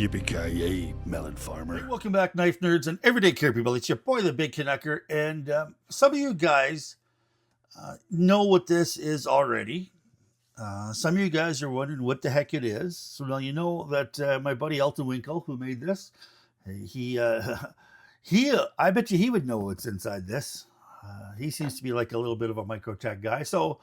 Yippee-ki-yay, melon farmer. Hey, welcome back, knife nerds and everyday care people. It's your boy, the Big Canucker, and some of you guys know what this is already. Some of you guys are wondering what the heck it is. So now you know that my buddy Elton Winkle, who made this, he, I bet you he would know what's inside this. He seems to be like a little bit of a Microtech guy. So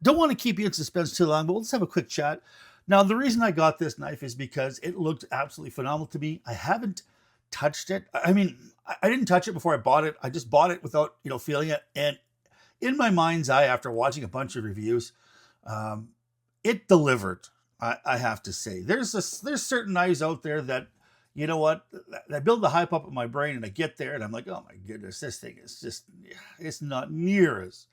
don't want to keep you in suspense too long, but let's have a quick chat. Now, the reason I got this knife is because it looked absolutely phenomenal to me. I haven't touched it. I mean, I didn't touch it before I bought it. I just bought it without, feeling it. And in my mind's eye, after watching a bunch of reviews, it delivered. I have to say, there's certain knives out there that, you know what, I build the hype up in my brain, and I get there, and I'm like, oh my goodness, this thing is just, it's not near as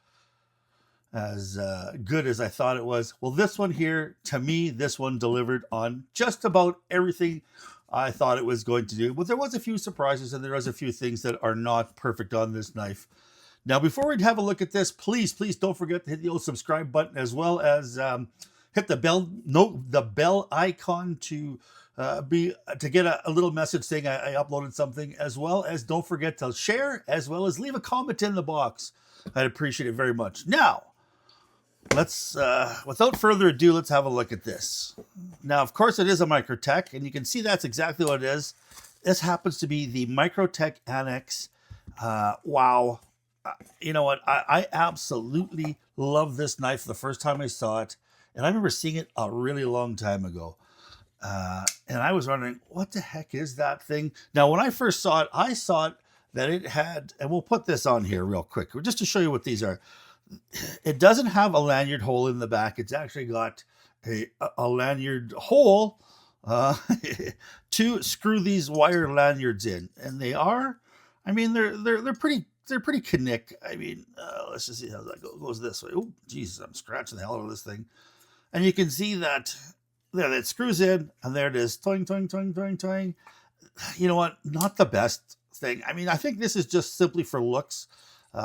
good as I thought it was. Well, this one here, to me, this one delivered on just about everything I thought it was going to do. But there was a few surprises, and there was a few things that are not perfect on this knife. Now, before we have a look at this, please don't forget to hit the old subscribe button, as well as hit the bell icon to get a little message saying I uploaded something, as well as don't forget to share, as well as leave a comment in the box. I'd appreciate it very much. Now, let's, without further ado, let's have a look at this. Now, of course, it is a Microtech, and you can see that's exactly what it is. This happens to be the Microtech Anax. Wow. You know what? I absolutely love this knife the first time I saw it, and I remember seeing it a really long time ago. And I was wondering, what the heck is that thing? Now, when I first saw it, I saw it that it had, and we'll put this on here real quick, just to show you what these are. It doesn't have a lanyard hole in the back. It's actually got a lanyard hole to screw these wire lanyards in, and they are, I mean, they're pretty Canuck. I mean, let's just see how that goes this way. Oh, Jesus, I'm scratching the hell out of this thing, and you can see that there it screws in, and there it is, toing, toing, toing, toing, toing. You know what? Not the best thing. I mean, I think this is just simply for looks.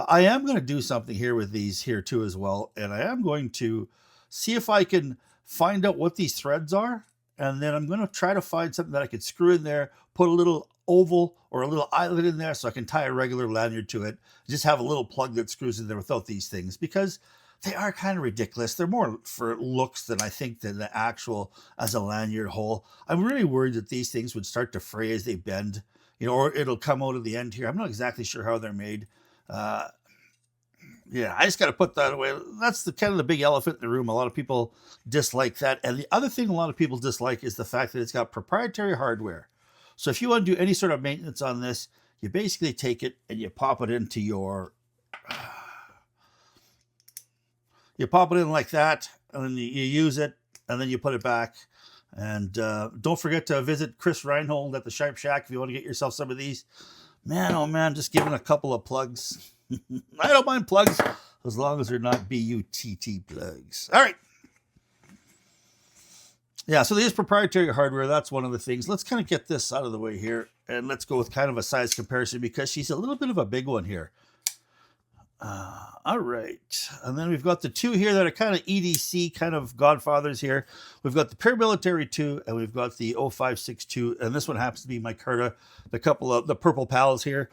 I am going to do something here with these here too as well, and I am going to see if I can find out what these threads are, and then I'm going to try to find something that I could screw in there, put a little oval or a little eyelet in there so I can tie a regular lanyard to it, just have a little plug that screws in there without these things, because they are kind of ridiculous. They're more for looks than I think than the actual as a lanyard hole. I'm really worried that these things would start to fray as they bend, or it'll come out of the end here. I'm not exactly sure how they're made. Yeah, I just got to put that away. That's kind of the big elephant in the room. A lot of people dislike that. And the other thing a lot of people dislike is the fact that it's got proprietary hardware. So if you want to do any sort of maintenance on this, you basically take it and you pop it into your, you pop it in like that, and then you use it, and then you put it back. And don't forget to visit Chris Reinhold at the Sharp Shack if you want to get yourself some of these. Man, oh man, just giving a couple of plugs. I don't mind plugs as long as they're not BUTT plugs. All right. Yeah, so there's proprietary hardware. That's one of the things. Let's kind of get this out of the way here, and let's go with kind of a size comparison, because she's a little bit of a big one here. All right. And then we've got the two here that are kind of EDC kind of godfathers here. We've got the Paramilitary 2, and we've got the 0562, and this one happens to be my Carta, the couple of the purple pals here.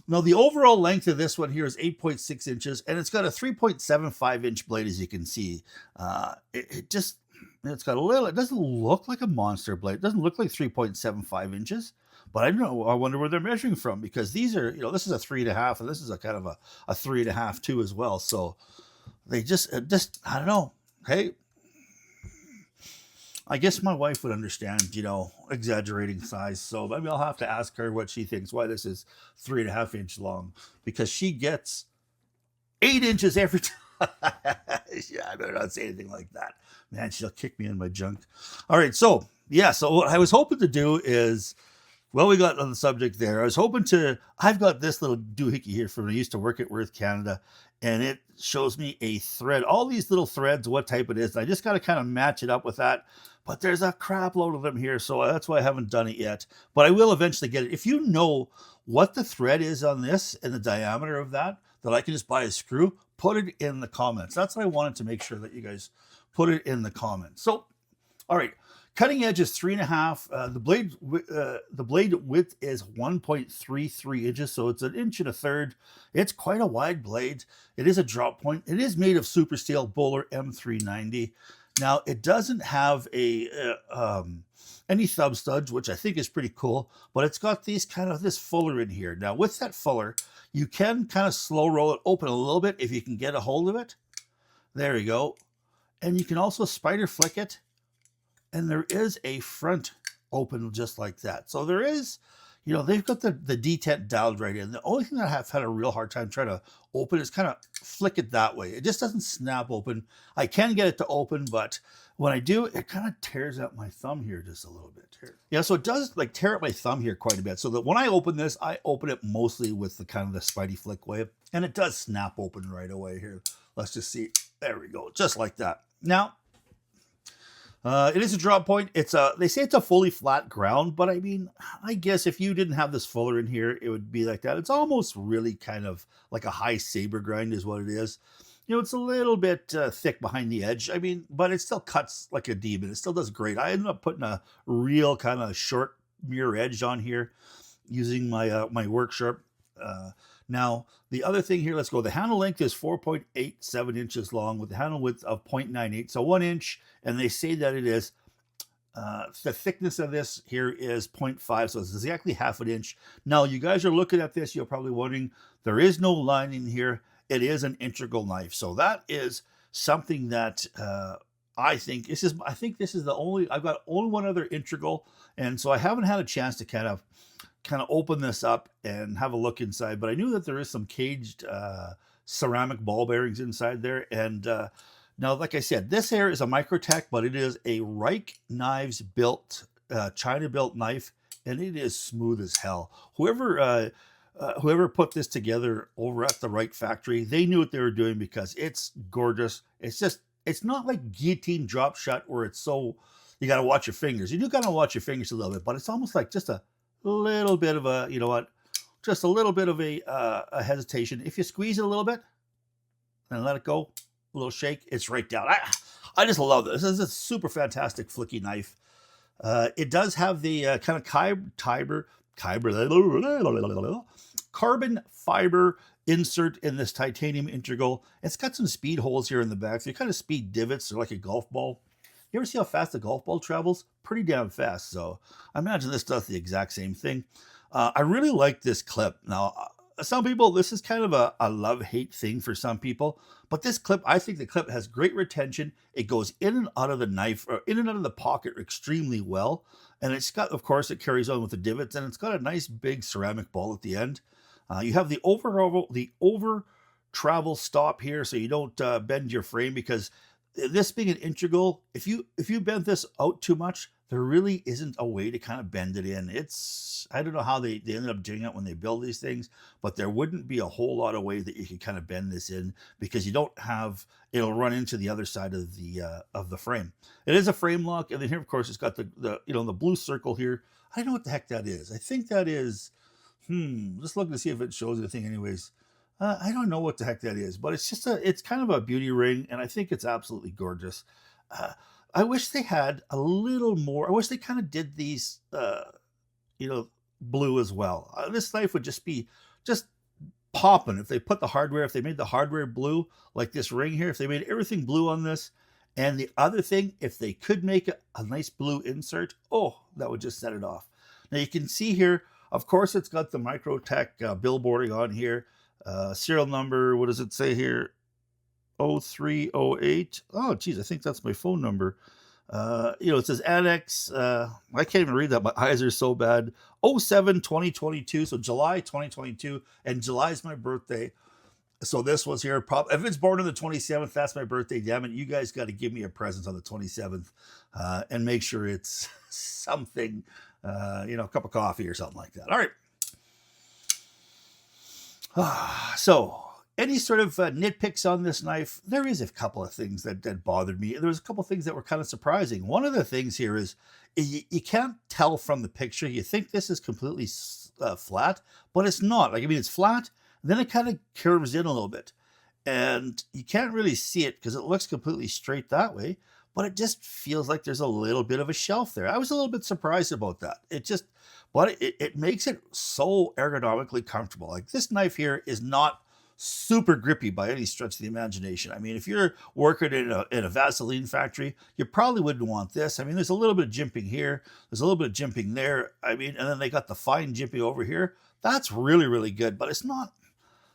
Now, the overall length of this one here is 8.6 inches, and it's got a 3.75 inch blade, as you can see. It's got a little, it doesn't look like a monster blade. It doesn't look like 3.75 inches, but I don't know. I wonder where they're measuring from, because these are, this is a 3.5, and this is a kind of a 3.5 too as well. So they just, I don't know. Hey, I guess my wife would understand, exaggerating size. So maybe I'll have to ask her what she thinks, why this is 3.5 inch long, because she gets 8 inches every time. Yeah, I better not say anything like that. Man, she'll kick me in my junk. All right, so yeah, so what I was hoping to do is, well, we got on the subject there. I've got this little doohickey here from when I used to work at Worth Canada, and it shows me a thread, all these little threads, what type it is. And I just got to kind of match it up with that. But there's a crap load of them here, so that's why I haven't done it yet. But I will eventually get it. If you know what the thread is on this and the diameter of that I can just buy a screw, put it in the comments. That's what I wanted to make sure that you guys put it in the comments. So All right, cutting edge is 3.5. The blade width is 1.33 inches, so it's 1.33 inches. It's quite a wide blade. It is a drop point. It is made of super steel Bowler M390. Now it doesn't have any thumb studs, which I think is pretty cool, but it's got this fuller in here. Now with that fuller, you can kind of slow roll it open a little bit if you can get a hold of it. There you go. And you can also spider flick it. And there is a front open just like that. So there is, they've got the detent dialed right in. The only thing that I've had a real hard time trying to open is kind of flick it that way. It just doesn't snap open. I can get it to open, but when I do, it kind of tears out my thumb here just a little bit here. Yeah, so it does like tear up my thumb here quite a bit. So that when I open this, I open it mostly with the kind of the spidey flick way. And it does snap open right away here. Let's just see. There we go. Just like that. Now, it is a drop point. They say it's a fully flat ground, but I mean, I guess if you didn't have this fuller in here, it would be like that. It's almost really kind of like a high saber grind is what it is. It's a little bit thick behind the edge. I mean, but it still cuts like a demon. It still does great. I ended up putting a real kind of short mirror edge on here using my work sharp. Now, the other thing here, let's go. The handle length is 4.87 inches long with the handle width of 0.98, so 1 inch. And they say that it is, the thickness of this here is 0.5, so it's exactly half an inch. Now, you guys are looking at this, you're probably wondering, there is no lining here. It is an integral knife. So that is something that I think this is the only, I've got only one other integral. And so I haven't had a chance to kind of open this up and have a look inside, but I knew that there is some caged ceramic ball bearings inside there. And now, like I said, this here is a Microtech, but it is a Reich Knives built, China built knife, and it is smooth as hell. Whoever put this together over at the Reich factory, they knew what they were doing because it's gorgeous. It's not like guillotine drop shot where it's so, you got to watch your fingers. You do got to watch your fingers a little bit, but it's almost like just a little bit of a, just a little bit of a hesitation. If you squeeze it a little bit and let it go, a little shake, it's right down. I just love this. This is a super fantastic flicky knife. It does have the kind of carbon fiber insert in this titanium integral. It's got some speed holes here in the back. So you kind of speed divots. They're like a golf ball. You ever see how fast a golf ball travels? Pretty damn fast. So I imagine this does the exact same thing. I really like this clip. Now, some people, this is kind of a love-hate thing for some people. But this clip, I think the clip has great retention. It goes in and out of the knife, or in and out of the pocket extremely well. And it's got, of course, it carries on with the divots. And it's got a nice big ceramic ball at the end. You have the over travel stop here so you don't bend your frame, because this being an integral, if you bend this out too much, there really isn't a way to kind of bend it in. I don't know how they ended up doing it when they build these things, but there wouldn't be a whole lot of way that you could kind of bend this in, because you don't have, it'll run into the other side of the frame. It is a frame lock, and then here, of course, it's got the blue circle here. I don't know what the heck that is. I think that is, just looking to see if it shows anything anyways. I don't know what the heck that is, but it's kind of a beauty ring, and I think it's absolutely gorgeous. I wish they had a little more. I wish they kind of did these, blue as well. This knife would just be popping if they put the hardware, if they made the hardware blue, like this ring here, if they made everything blue on this. And the other thing, if they could make a nice blue insert, that would just set it off. Now you can see here, of course, it's got the Microtech billboarding on here. Serial number, what does it say here? 0308. Oh, geez, I think that's my phone number. It says Anax. I can't even read that. My eyes are so bad. 07-2022. So July 2022. And July is my birthday. So this was here. If it's born on the 27th, that's my birthday. Damn it. You guys got to give me a present on the 27th. And make sure it's something, a cup of coffee or something like that. All right. So, any sort of nitpicks on this knife? There is a couple of things that bothered me. There was a couple of things that were kind of surprising. One of the things here is you can't tell from the picture. You think this is completely flat, but it's not. It's flat, then it kind of curves in a little bit. And you can't really see it because it looks completely straight that way. but it just feels like there's a little bit of a shelf there. I was a little bit surprised about that. But it makes it so ergonomically comfortable. Like this knife here is not super grippy by any stretch of the imagination. I mean, if you're working in a Vaseline factory, you probably wouldn't want this. I mean, there's a little bit of jimping here. There's a little bit of jimping there. I mean, and then they got the fine jimping over here. That's really, really good, but it's not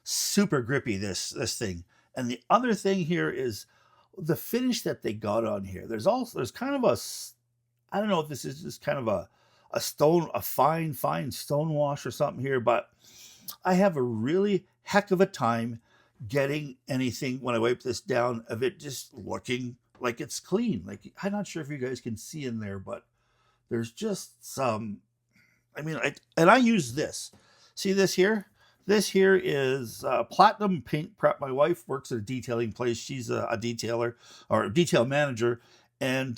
super grippy, this thing. And the other thing here is the finish that they got on here. There's kind of I don't know if this is just kind of a fine stone wash or something here, but I have a really heck of a time getting anything when I wipe this down of it just looking like it's clean. Like, I'm not sure if you guys can see in there, but there's just some, I mean, I use this. See this here? This here is Platinum Paint Prep. My wife works at a detailing place. She's a detailer or a detail manager. And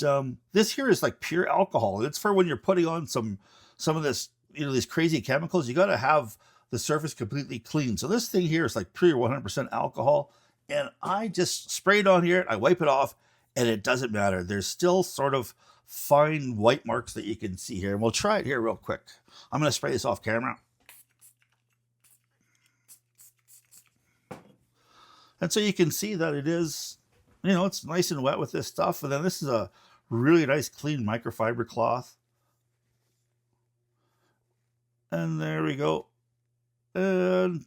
this here is like pure alcohol. It's for when you're putting on some of this, these crazy chemicals. You got to have the surface completely clean. So this thing here is like pure 100% alcohol. And I just spray it on here. I wipe it off and it doesn't matter. There's still sort of fine white marks that you can see here. And we'll try it here real quick. I'm going to spray this off camera. And so you can see that it is, it's nice and wet with this stuff. And then this is a really nice clean microfiber cloth. And there we go. And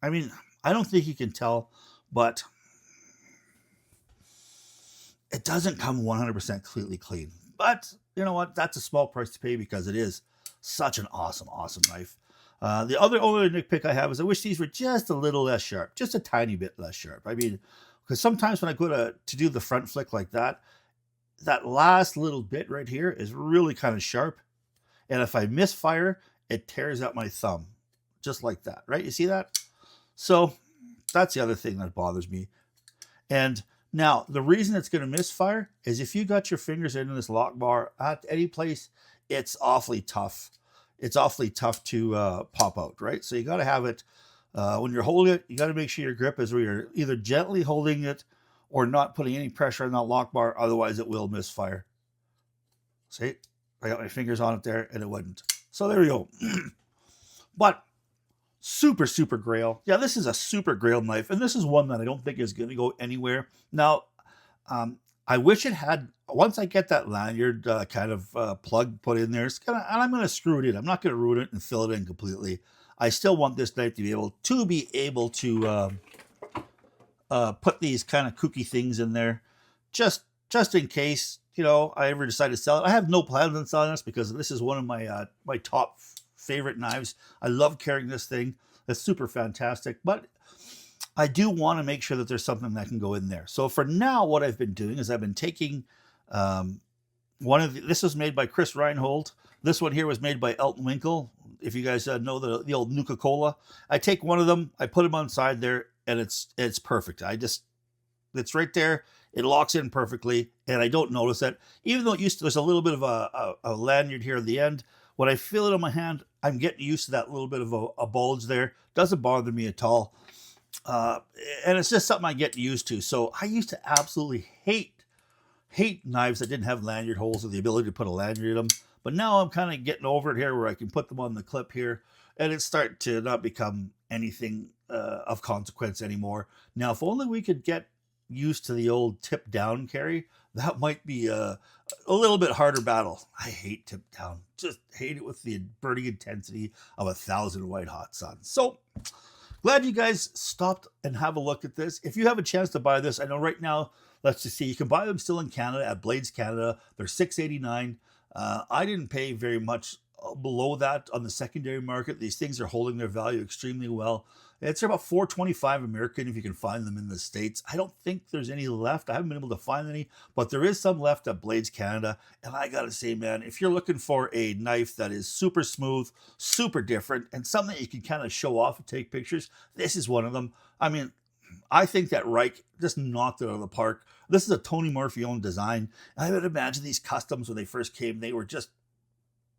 I mean, I don't think you can tell, but it doesn't come 100% completely clean. But you know what? That's a small price to pay because it is such an awesome, awesome knife. The only nitpick I have is I wish these were just a little less sharp, just a tiny bit less sharp. I mean, because sometimes when I go to do the front flick like that, that last little bit right here is really kind of sharp. And if I misfire, it tears out my thumb, just like that, right? You see that? So that's the other thing that bothers me. And now the reason it's going to misfire is if you got your fingers into this lock bar at any place, it's awfully tough. It's awfully tough to pop out, right? So you got to have it, when you're holding it, you got to make sure your grip is where you're either gently holding it or not putting any pressure on that lock bar. Otherwise it will misfire. See, I got my fingers on it there and it wouldn't. So there we go. But super, super grail. Yeah, this is a super grail knife. And this is one that I don't think is going to go anywhere. Now, I wish it had, once I get that lanyard kind of plug put in there, and I'm going to screw it in. I'm not going to ruin it and fill it in completely. I still want this knife to be able to put these kind of kooky things in there, just in case, I ever decide to sell it. I have no plans on selling this because this is one of my my top favorite knives. I love carrying this thing. It's super fantastic, but I do want to make sure that there's something that can go in there. So for now, what I've been doing is I've been taking this was made by Chris Reinhold. This one here was made by Elton Winkle. If you guys know the old Nuka-Cola, I take one of them, I put them on side there, and it's perfect. It's right there. It locks in perfectly, and I don't notice it. Even though there's a little bit of a lanyard here at the end. When I feel it on my hand, I'm getting used to that little bit of a bulge there. Doesn't bother me at all. And it's just something I get used to. So I used to absolutely hate knives that didn't have lanyard holes or the ability to put a lanyard in them. But now I'm kind of getting over it here where I can put them on the clip here, and it's starting to not become anything of consequence anymore. Now, if only we could get used to the old tip down carry, that might be a little bit harder battle. I hate tip down. Just hate it with the burning intensity of 1,000 white hot suns. So glad you guys stopped and have a look at this. If you have a chance to buy this, I know right now, let's just see, you can buy them still in Canada at Blades Canada. They're $6.89. I didn't pay very much below that on the secondary market. These things are holding their value extremely well. It's about $4.25 American if you can find them in the States. I don't think there's any left. I haven't been able to find any, but there is some left at Blades Canada. And I gotta say, man, if you're looking for a knife that is super smooth, super different, and something that you can kind of show off and take pictures, this is one of them. I mean, I think that Reich just knocked it out of the park. This is a Tony Murphy owned design. I would imagine these customs when they first came, they were just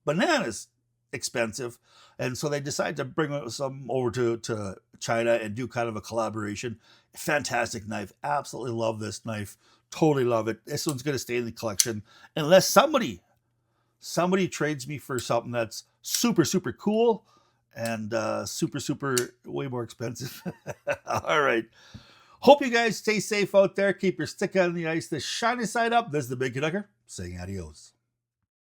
bananas expensive. And so they decided to bring some over to China and do kind of a collaboration. Fantastic knife. Absolutely love this knife. Totally love it. This one's going to stay in the collection unless somebody trades me for something that's super, super cool and super, super way more expensive. All right. Hope you guys stay safe out there. Keep your stick on the ice. The shiny side up. This is the Big Canucker saying adios.